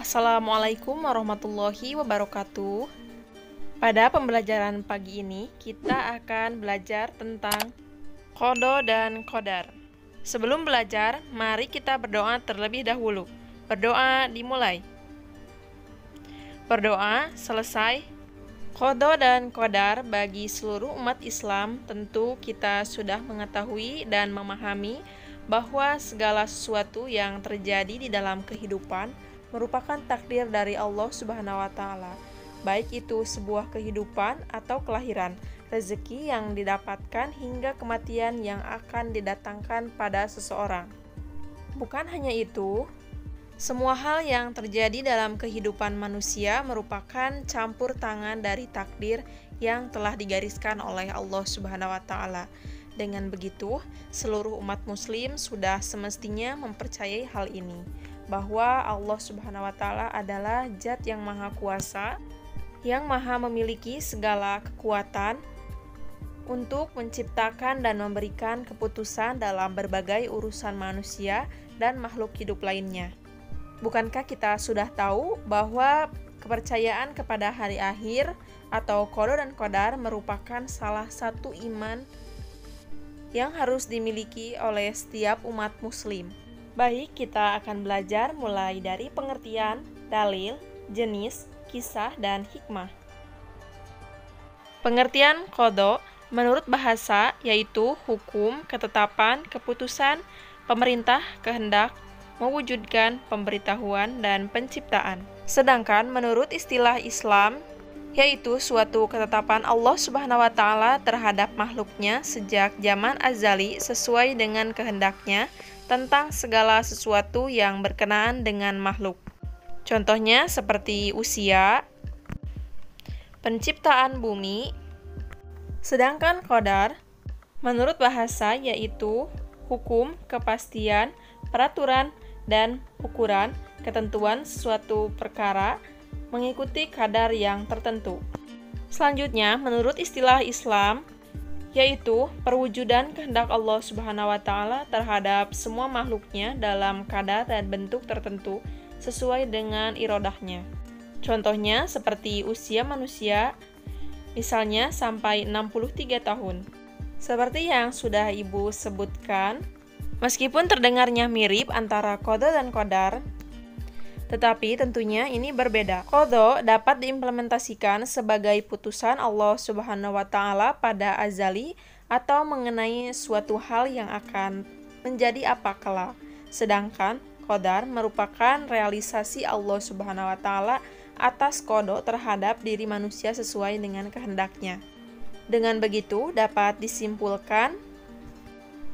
Assalamualaikum warahmatullahi wabarakatuh. Pada pembelajaran pagi ini, kita akan belajar tentang qada dan qadar. Sebelum belajar, mari kita berdoa terlebih dahulu. Berdoa dimulai. Berdoa selesai. Qada dan qadar bagi seluruh umat Islam tentu kita sudah mengetahui dan memahami bahwa segala sesuatu yang terjadi di dalam kehidupan merupakan takdir dari Allah Subhanahu wa Ta'ala, baik itu sebuah kehidupan atau kelahiran, rezeki yang didapatkan hingga kematian yang akan didatangkan pada seseorang. Bukan hanya itu, semua hal yang terjadi dalam kehidupan manusia merupakan campur tangan dari takdir yang telah digariskan oleh Allah Subhanahu wa Ta'ala. Dengan begitu, seluruh umat muslim sudah semestinya mempercayai hal ini, bahwa Allah Subhanahu wa Ta'ala adalah Zat yang Maha Kuasa, yang Maha memiliki segala kekuatan untuk menciptakan dan memberikan keputusan dalam berbagai urusan manusia dan makhluk hidup lainnya. Bukankah kita sudah tahu bahwa kepercayaan kepada hari akhir atau qada dan qadar merupakan salah satu iman yang harus dimiliki oleh setiap umat muslim. Baik, kita akan belajar mulai dari pengertian, dalil, jenis, kisah, dan hikmah. Pengertian qada menurut bahasa yaitu hukum, ketetapan, keputusan, pemerintah, kehendak, mewujudkan, pemberitahuan, dan penciptaan. Sedangkan menurut istilah Islam yaitu suatu ketetapan Allah Subhanahu wa Ta'ala terhadap makhluknya sejak zaman azali sesuai dengan kehendaknya tentang segala sesuatu yang berkenaan dengan makhluk. Contohnya seperti usia, penciptaan bumi. Sedangkan qadar menurut bahasa yaitu hukum, kepastian, peraturan, dan ukuran, ketentuan suatu perkara mengikuti kadar yang tertentu. Selanjutnya, menurut istilah Islam, yaitu perwujudan kehendak Allah Subhanahu wa Ta'ala terhadap semua makhluknya dalam kadar dan bentuk tertentu sesuai dengan irodahnya. Contohnya seperti usia manusia, misalnya sampai 63 tahun. Seperti yang sudah Ibu sebutkan, meskipun terdengarnya mirip antara qada dan qadar, tetapi tentunya ini berbeda. Qada dapat diimplementasikan sebagai putusan Allah Subhanahu wa Ta'ala pada azali atau mengenai suatu hal yang akan menjadi apa kelak. Sedangkan qadar merupakan realisasi Allah Subhanahu wa Ta'ala atas qada terhadap diri manusia sesuai dengan kehendaknya. Dengan begitu dapat disimpulkan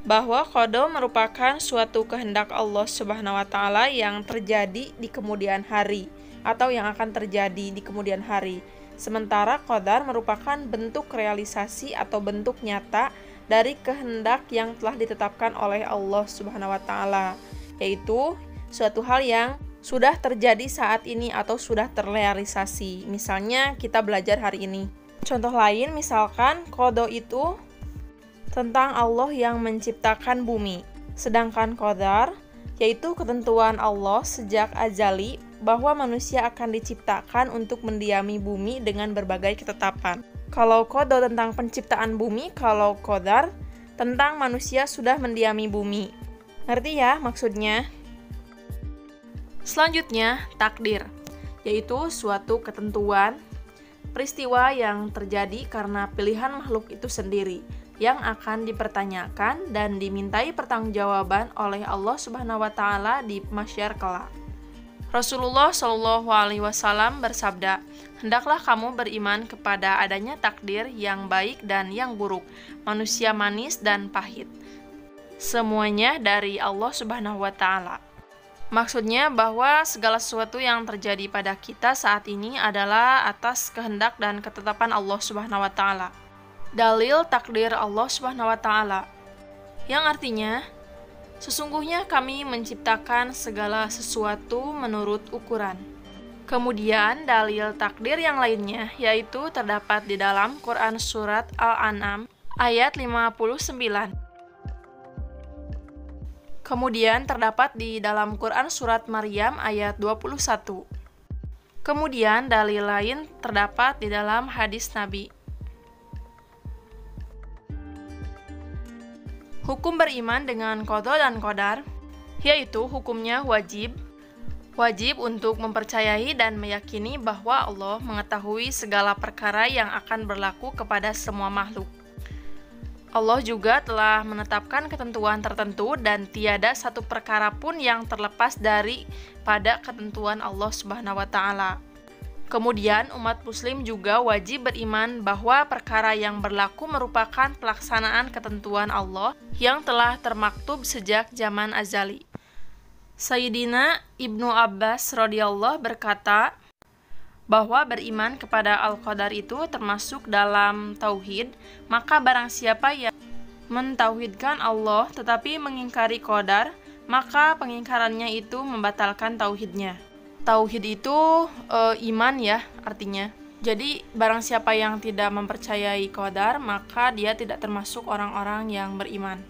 bahwa qada merupakan suatu kehendak Allah Subhanahu wa Ta'ala yang terjadi di kemudian hari atau yang akan terjadi di kemudian hari. Sementara qadar merupakan bentuk realisasi atau bentuk nyata dari kehendak yang telah ditetapkan oleh Allah Subhanahu wa Ta'ala, yaitu suatu hal yang sudah terjadi saat ini atau sudah terrealisasi. Misalnya kita belajar hari ini. Contoh lain misalkan qada itu tentang Allah yang menciptakan bumi. Sedangkan qadar yaitu ketentuan Allah sejak azali bahwa manusia akan diciptakan untuk mendiami bumi dengan berbagai ketetapan. Kalau qada tentang penciptaan bumi, kalau qadar tentang manusia sudah mendiami bumi. Ngerti ya maksudnya? Selanjutnya, takdir, yaitu suatu ketentuan peristiwa yang terjadi karena pilihan makhluk itu sendiri, yang akan dipertanyakan dan dimintai pertanggungjawaban oleh Allah Subhanahu wa Ta'ala di mahsyar kelak. Rasulullah Shallallahu alaihi wasallam bersabda, "Hendaklah kamu beriman kepada adanya takdir yang baik dan yang buruk, manusia manis dan pahit. Semuanya dari Allah Subhanahu wa Ta'ala." Maksudnya bahwa segala sesuatu yang terjadi pada kita saat ini adalah atas kehendak dan ketetapan Allah Subhanahu wa Ta'ala. Dalil takdir Allah Subhanahu wa Ta'ala, yang artinya sesungguhnya kami menciptakan segala sesuatu menurut ukuran. Kemudian dalil takdir yang lainnya yaitu terdapat di dalam Quran surat Al-An'am ayat 59. Kemudian terdapat di dalam Quran surat Maryam ayat 21. Kemudian dalil lain terdapat di dalam hadis Nabi. Hukum beriman dengan qada dan qadar, yaitu hukumnya wajib untuk mempercayai dan meyakini bahwa Allah mengetahui segala perkara yang akan berlaku kepada semua makhluk. Allah juga telah menetapkan ketentuan tertentu dan tiada satu perkara pun yang terlepas dari pada ketentuan Allah Subhanahu wa Ta'ala. Kemudian umat muslim juga wajib beriman bahwa perkara yang berlaku merupakan pelaksanaan ketentuan Allah yang telah termaktub sejak zaman azali. Sayyidina Ibnu Abbas radhiyallahu berkata bahwa beriman kepada Al-Qadar itu termasuk dalam tauhid, maka barang siapa yang mentauhidkan Allah tetapi mengingkari qadar, maka pengingkarannya itu membatalkan tauhidnya. Tauhid itu iman ya artinya. Jadi barang siapa yang tidak mempercayai qadar, maka dia tidak termasuk orang-orang yang beriman.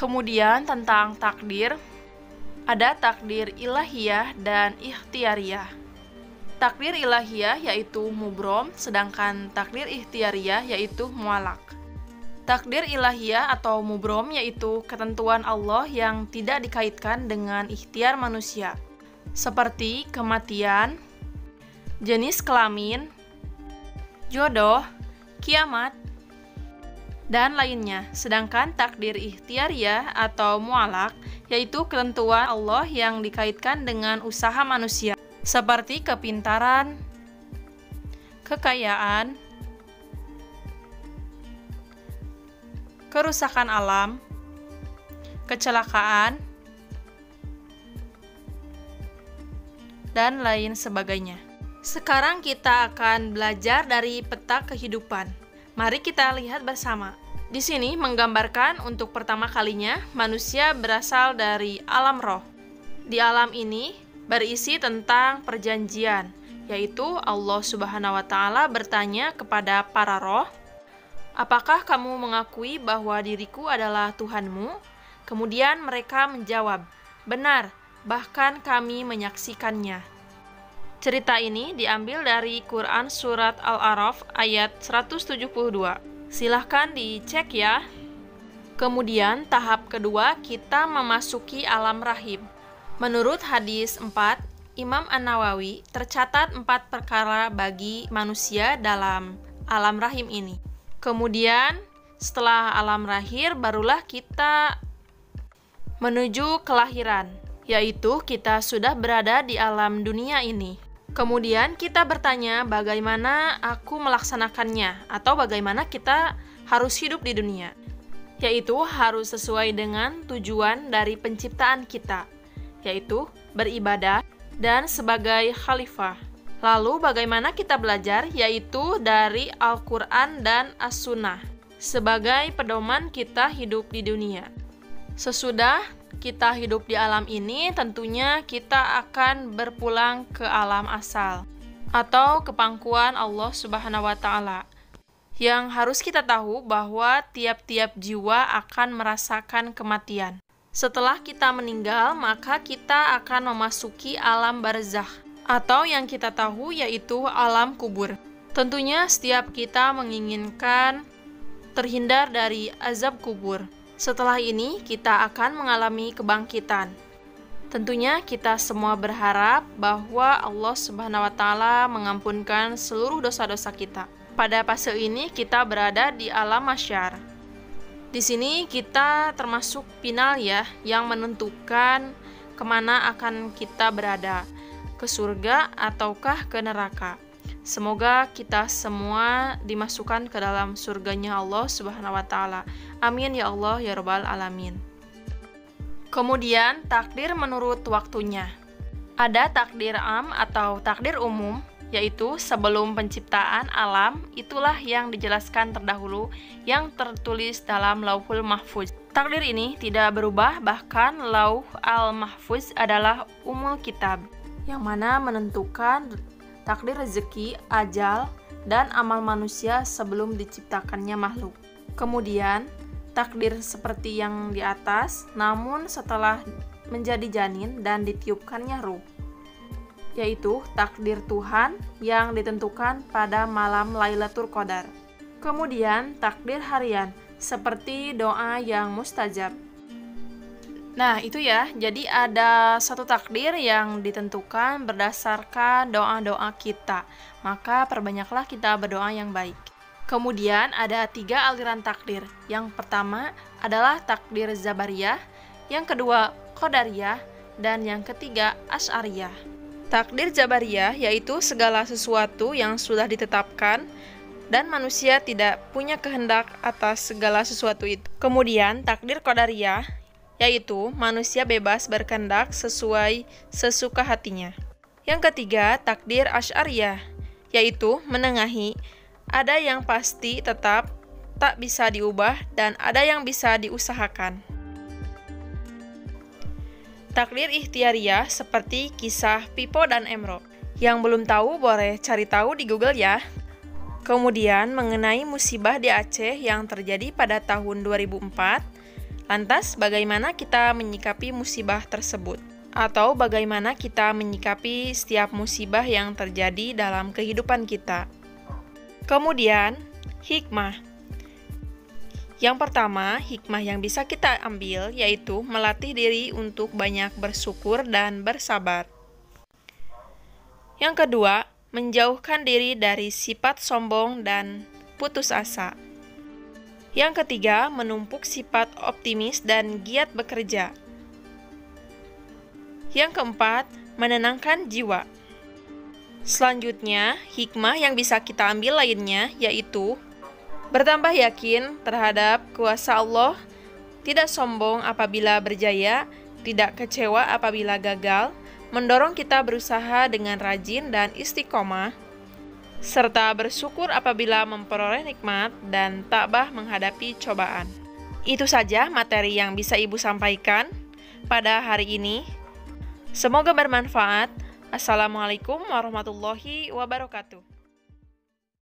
Kemudian tentang takdir, ada takdir ilahiyah dan ikhtiariyah. Takdir ilahiyah yaitu mubrom, sedangkan takdir ikhtiariyah yaitu mualak. Takdir ilahiyah atau mubrom yaitu ketentuan Allah yang tidak dikaitkan dengan ikhtiar manusia, seperti kematian, jenis kelamin, jodoh, kiamat, dan lainnya. Sedangkan takdir ikhtiariyah atau mualak yaitu ketentuan Allah yang dikaitkan dengan usaha manusia, seperti kepintaran, kekayaan, kerusakan alam, kecelakaan, dan lain sebagainya. Sekarang kita akan belajar dari peta kehidupan. Mari kita lihat bersama. Di sini menggambarkan untuk pertama kalinya manusia berasal dari alam roh. Di alam ini berisi tentang perjanjian, yaitu Allah Subhanahu wa Ta'ala bertanya kepada para roh, "Apakah kamu mengakui bahwa diriku adalah Tuhanmu?" Kemudian mereka menjawab, "Benar, bahkan kami menyaksikannya." Cerita ini diambil dari Quran Surat Al-A'raf ayat 172. Silahkan dicek ya. Kemudian tahap kedua kita memasuki alam rahim. Menurut hadis 4, Imam An-Nawawi tercatat 4 perkara bagi manusia dalam alam rahim ini. Kemudian setelah alam rahim barulah kita menuju kelahiran, yaitu kita sudah berada di alam dunia ini. Kemudian kita bertanya bagaimana aku melaksanakannya atau bagaimana kita harus hidup di dunia, yaitu harus sesuai dengan tujuan dari penciptaan kita, yaitu beribadah dan sebagai khalifah. Lalu bagaimana kita belajar, yaitu dari Al-Quran dan As-Sunnah sebagai pedoman kita hidup di dunia. Sesudah kita hidup di alam ini, tentunya kita akan berpulang ke alam asal atau ke pangkuan Allah Subhanahu wa Ta'ala. Yang harus kita tahu bahwa tiap-tiap jiwa akan merasakan kematian. Setelah kita meninggal, maka kita akan memasuki alam barzakh atau yang kita tahu yaitu alam kubur. Tentunya setiap kita menginginkan terhindar dari azab kubur. Setelah ini kita akan mengalami kebangkitan. Tentunya kita semua berharap bahwa Allah Subhanahu wa Ta'ala mengampunkan seluruh dosa-dosa kita. Pada fase ini kita berada di alam mahsyar. Di sini kita termasuk final ya, yang menentukan kemana akan kita berada, ke surga ataukah ke neraka. Semoga kita semua dimasukkan ke dalam surganya Allah Subhanahu wa Ta'ala. Amin ya Allah ya Rabbal Alamin. Kemudian takdir menurut waktunya. Ada takdir am atau takdir umum, yaitu sebelum penciptaan alam, itulah yang dijelaskan terdahulu yang tertulis dalam Lauhul Mahfuz. Takdir ini tidak berubah, bahkan Lauh al-Mahfuz adalah umul kitab, yang mana menentukan takdir rezeki, ajal, dan amal manusia sebelum diciptakannya makhluk. Kemudian, takdir seperti yang di atas, namun setelah menjadi janin dan ditiupkannya ruh. yaitu takdir Tuhan yang ditentukan pada malam Lailatul Qadar. Kemudian takdir harian, seperti doa yang mustajab. Nah, itu ya. Jadi ada satu takdir yang ditentukan berdasarkan doa-doa kita. Maka perbanyaklah kita berdoa yang baik. Kemudian ada 3 aliran takdir. Yang pertama adalah takdir Jabariyah, yang kedua Qadariyah, dan yang ketiga Asy'ariyah. Takdir Jabariyah yaitu segala sesuatu yang sudah ditetapkan dan manusia tidak punya kehendak atas segala sesuatu itu. Kemudian takdir Qadariyah yaitu manusia bebas berkehendak sesuai sesuka hatinya. Yang ketiga, takdir Asy'ariyah, yaitu menengahi, ada yang pasti tetap, tak bisa diubah, dan ada yang bisa diusahakan. Takdir Ikhtiariyah seperti kisah Pipo dan Emro. Yang belum tahu boleh cari tahu di Google ya. Kemudian mengenai musibah di Aceh yang terjadi pada tahun 2004, lantas, bagaimana kita menyikapi musibah tersebut? Atau bagaimana kita menyikapi setiap musibah yang terjadi dalam kehidupan kita? Kemudian, hikmah. Yang pertama, hikmah yang bisa kita ambil yaitu melatih diri untuk banyak bersyukur dan bersabar. Yang kedua, menjauhkan diri dari sifat sombong dan putus asa. Yang ketiga, menumpuk sifat optimis dan giat bekerja. Yang keempat, menenangkan jiwa. Selanjutnya, hikmah yang bisa kita ambil lainnya yaitu bertambah yakin terhadap kuasa Allah, tidak sombong apabila berjaya, tidak kecewa apabila gagal, mendorong kita berusaha dengan rajin dan istiqomah, serta bersyukur apabila memperoleh nikmat dan tabah menghadapi cobaan. Itu saja materi yang bisa Ibu sampaikan pada hari ini. Semoga bermanfaat. Assalamualaikum warahmatullahi wabarakatuh.